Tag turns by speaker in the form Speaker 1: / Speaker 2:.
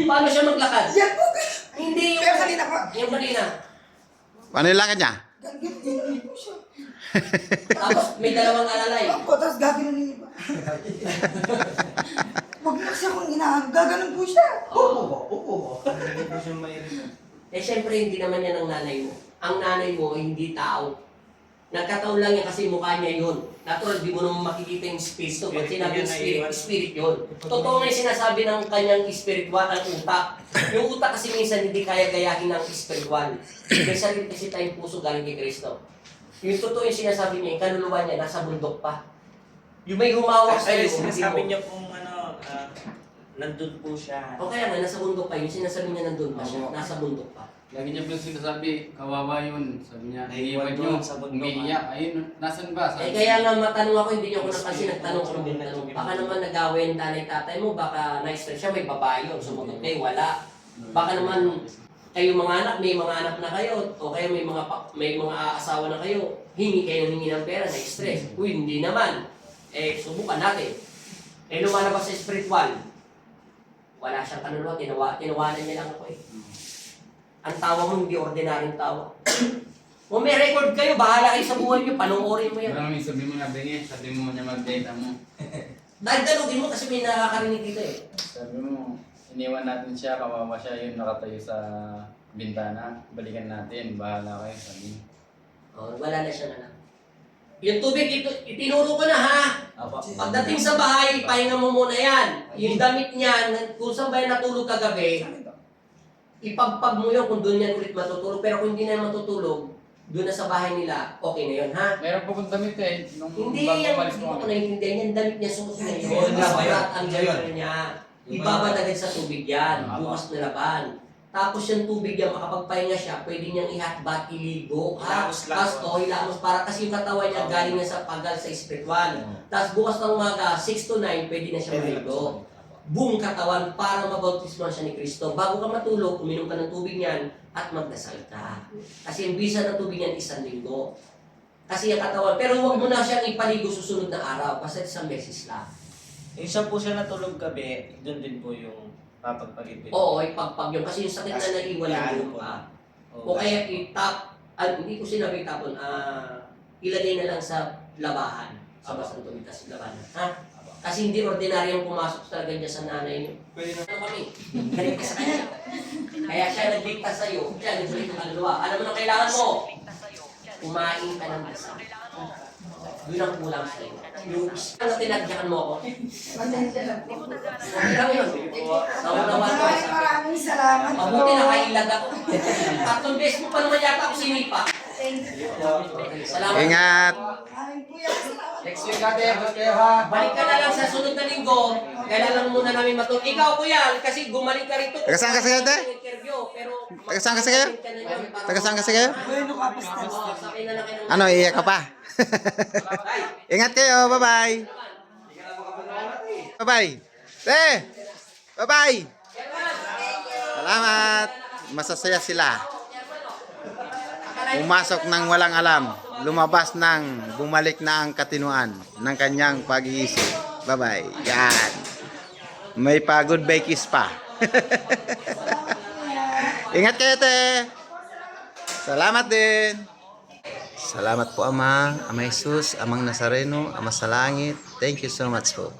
Speaker 1: Paano siya maglakad?
Speaker 2: Yan po.
Speaker 1: Hindi yung...
Speaker 2: Pero kanina po.
Speaker 1: Yung kanina.
Speaker 3: Paano yung lakad niya?
Speaker 2: Ganyan po siya.
Speaker 1: Tapos may dalawang alalay.
Speaker 2: Opo, tapos gaganon niya pa. Huwag na siya kung inaano. Gaganon po siya.
Speaker 1: Oo. Eh syempre hindi naman yan ang nanay mo. Ang nanay mo hindi tao. Nagkataon lang yan kasi mukha niya yun. Natural, di mo naman makikita yung space to. Pag sinabing spirit yun. Totoo nga yung sinasabi ng kanyang spiritual ang utak. Yung utak kasi minsan hindi kaya gayahin ng spiritual. May sarili kasi tayong puso galing kay Kristo. Yung totoo yung sinasabi niya, yung kaluluwa niya, nasa bundok pa. Yung may humawak sa'yo,
Speaker 4: Ay,
Speaker 1: hindi
Speaker 4: sinasabi
Speaker 1: mo.
Speaker 4: niya kung nandun po siya.
Speaker 1: O kaya nga, nasa bundok pa. Yung sinasabi niya nandun pa siya,
Speaker 5: Oo.
Speaker 1: nasa bundok pa.
Speaker 5: Lagi niya po sinasabi, kawawa yun. Sabi niya,
Speaker 4: Naiwan
Speaker 5: iiwan nyo,
Speaker 4: doon sa bundok,
Speaker 5: umiiyak. Ayun, nasan ba?
Speaker 1: Eh kaya nga matanong ako, hindi niyo ako napansin, nagtanong ko ng tanong. Baka naman nag-away ang tatay mo, baka na-stress siya, may babae yun. Sumagot kayo, wala. Baka naman kayo mga anak, may mga anak na kayo, o kaya may mga asawa na kayo, hingi kayo hingi ng pera, na-stress. Uy, hindi naman. Eh, subukan natin. Eh, lumalabas sa spiritual. Wala siyang kaluluwa, tinawanan niya lang ako eh. Ang tawa mo, hindi ordinaryong tawa. Kung may record kayo, bahala kayo sa buhay niyo, panoorin mo yan.
Speaker 5: Maraming sabi mo na bingi, sabi mo niya mag-data mo.
Speaker 1: Dahil dalugin mo kasi may nakakarinig dito eh.
Speaker 5: Sabi mo, iniwan natin siya, kawawa siya, yun nakatayo sa bintana. Balikan natin, bahala kayo, sabi niya.
Speaker 1: Oh, wala na siya na lang. Yung tubig, itinuro ko na ha. Pagdating sa bahay, pahinga mo muna yan. Yung damit niyan, kung saan ba yan natulog kagabi, ipagpag mo yun kung doon yan ulit matutulog. Pero kung hindi na matutulog, doon na sa bahay nila, okay na yun ha.
Speaker 5: Meron po kong damit eh, nung
Speaker 1: Hindi
Speaker 5: bago
Speaker 1: yan,
Speaker 5: umalis
Speaker 1: hindi
Speaker 5: mo
Speaker 1: ko
Speaker 5: kami.
Speaker 1: naiintindihan. Yung damit niya, suot na yun.
Speaker 4: Oo, nga ba yun?
Speaker 1: Suot ang gano'n niya. Ibabad agad sa tubig yan, bukas na laban. Tapos yung tubig yan, makapagpahinga siya, pwede niyang ihatbat, iligo, ha?
Speaker 4: Hilamos lang.
Speaker 1: Tapos, hilamos, para kasi yung katawan niya galing na sa pagal sa spiritual. Tapos bukas ng umaga, 6 to 9, pwede na siya maligo. Buong katawan para mabautismo siya ni Kristo. Bago ka matulog, uminom ka ng tubig niyan at magdasal ka. Kasi yung bisa ng tubig niyan, 1 linggo. Kasi yung katawan, pero huwag mo na siyang ipaligo susunod na araw, basta 1 beses lang.
Speaker 4: Yung siya po siya natulog gabi, doon din po yung papagpagipit.
Speaker 1: Oo, ipagpag yun. Kasi yung sakit na naiwan ng buong pa. O kaya itap, hindi ko sinabi tapon, ilagay na lang sa labahan. Sa basang tubig, tas labanan. Ha? Kasi hindi ordinaryong pumasok talaga niya sa nanay niyo. Pwede na kami. Galit ka sa kanya. Kaya siya nagligtas sa'yo. Siya nagsulit ng kaluluwa. Alam mo na kailangan mo? Kumain ka ng dasal. Yun ang kulang sa'yo. Yung na tinadyakan mo ako.
Speaker 2: Pasensya lang po.
Speaker 1: Okay lang yun. Naunawa ko.
Speaker 2: Maraming salamat po.
Speaker 1: Mabuti nakailag ako. 3 beses mo pa naman yata ako sinipa.
Speaker 2: Thank you.
Speaker 1: Salamat.
Speaker 3: Ingat!
Speaker 2: Maraming po yan. Salamat.
Speaker 5: Next week ate, bus kayo ha.
Speaker 1: Balik ka na lang sa sunod na linggo. Kailan lang muna namin matulog. Ikaw po yan, kasi gumaling ka rito.
Speaker 3: Taga saan kasi kayo, te?
Speaker 1: Pero
Speaker 3: Taga saan kasi kayo? Taga saan kasi kayo?
Speaker 2: Bueno ka, pastor.
Speaker 1: Oo, sakay na lang kayo ng...
Speaker 3: Ano, iiyak ka pa? Ingat kayo, bye-bye! Bye-bye! Te! Bye-bye! Salamat! Masasaya sila. Pumasok ng walang alam. Lumabas ng bumalik na ang katinuan ng kanyang pag-iisip. Bye-bye. Yan. May pa-goodbye kiss pa. Ingat kayo, te. Salamat din. Salamat po, Ama. Ama Jesus, Amang Nazareno, Ama sa langit. Thank you so much po.